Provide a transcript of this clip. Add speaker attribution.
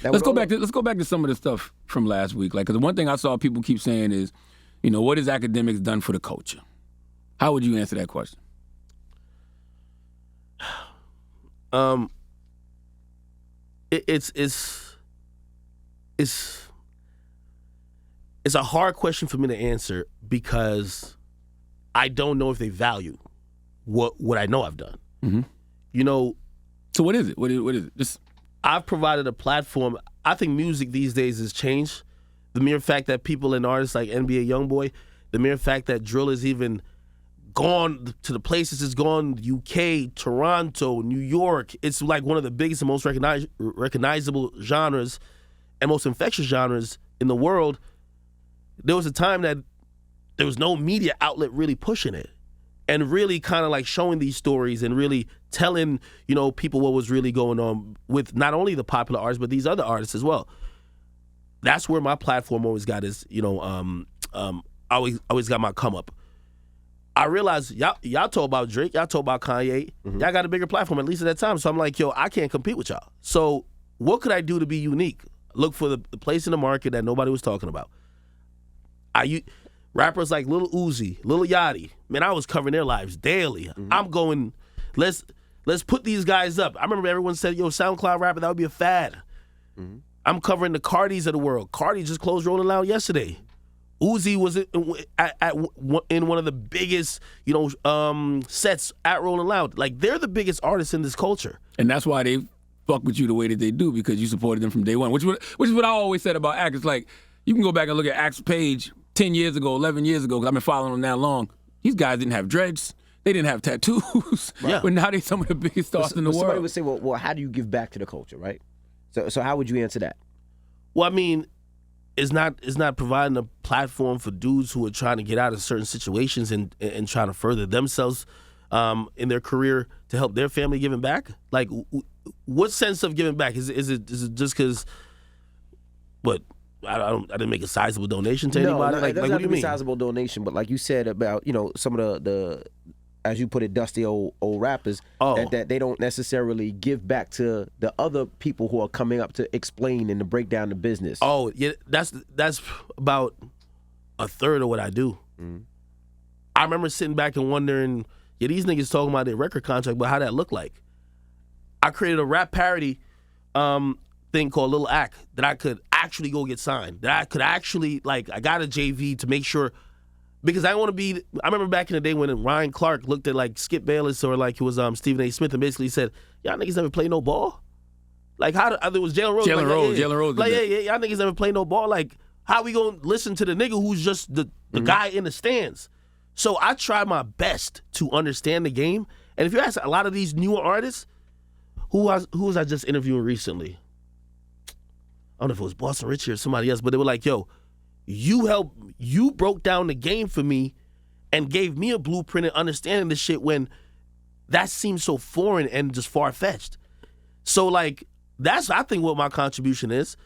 Speaker 1: Let's go back to some of the stuff from last week. Like, 'cause the one thing I saw people keep saying is, what has Akademiks done for the culture? How would you answer that question?
Speaker 2: It's a hard question for me to answer because I don't know if they value what I know I've done.
Speaker 1: Mm-hmm. So what is it? What is it?
Speaker 2: I've provided a platform. I think music these days has changed. The mere fact that people and artists like NBA YoungBoy, the mere fact that drill is even gone to the places it's gone, UK, Toronto, New York. It's like one of the biggest and most recognizable genres and most infectious genres in the world. There was a time that there was no media outlet really pushing it and really kind of like showing these stories and really telling, people what was really going on with not only the popular artists, but these other artists as well. That's where my platform always got is, always got my come up. I realized y'all talk about Drake, y'all talk about Kanye, y'all got a bigger platform, at least at that time. So I'm like, I can't compete with y'all. So what could I do to be unique? Look for the place in the market that nobody was talking about. Rappers like Lil Uzi, Lil Yachty, man, I was covering their lives daily. I'm going, let's put these guys up. I remember everyone said, SoundCloud rapper, that would be a fad. I'm covering the Cardis of the world. Cardi just closed Rolling Loud yesterday. Uzi was in one of the biggest, sets at Rolling Loud. Like, they're the biggest artists in this culture.
Speaker 1: And that's why they fuck with you the way that they do, because you supported them from day one, which is what I always said about Act. It's like, you can go back and look at Act's page 10 years ago, 11 years ago, because I've been following them that long. These guys didn't have dreads. They didn't have tattoos.
Speaker 2: Yeah.
Speaker 1: But now they're some of the biggest stars in the world.
Speaker 3: Somebody would say, well, how do you give back to the culture, right? So how would you answer that?
Speaker 2: Well, I mean, it's not providing a platform for dudes who are trying to get out of certain situations and trying to further themselves in their career to help their family giving back. Like, what sense of giving back is it just because? What? I didn't make a sizable donation to anybody.
Speaker 3: No,
Speaker 2: like
Speaker 3: it doesn't
Speaker 2: what
Speaker 3: have
Speaker 2: do you
Speaker 3: to be
Speaker 2: mean?
Speaker 3: Sizable donation, but like you said about some of the as you put it, dusty old rappers that they don't necessarily give back to the other people who are coming up to explain and to break down the business.
Speaker 2: Oh yeah, that's about a third of what I do. I remember sitting back and wondering, these niggas talking about their record contract, but how that look like? I created a rap parody thing called Little Act that I could actually go get signed. That I could actually, I got a JV to make sure, because I want to be. I remember back in the day when Ryan Clark looked at Skip Bayless or it was Stephen A. Smith and basically said, "Y'all niggas never play no ball." Like, how there was Jalen Rose.
Speaker 1: Jalen Rose.
Speaker 2: Like, y'all niggas never play no ball. Like, how we gonna listen to the nigga who's just the guy in the stands? So I try my best to understand the game. And if you ask a lot of these newer artists, who was I just interviewing recently? I don't know if it was Boston Richie or somebody else, but they were like, you broke down the game for me and gave me a blueprint and understanding the shit when that seems so foreign and just far-fetched. So, that's, I think, what my contribution is.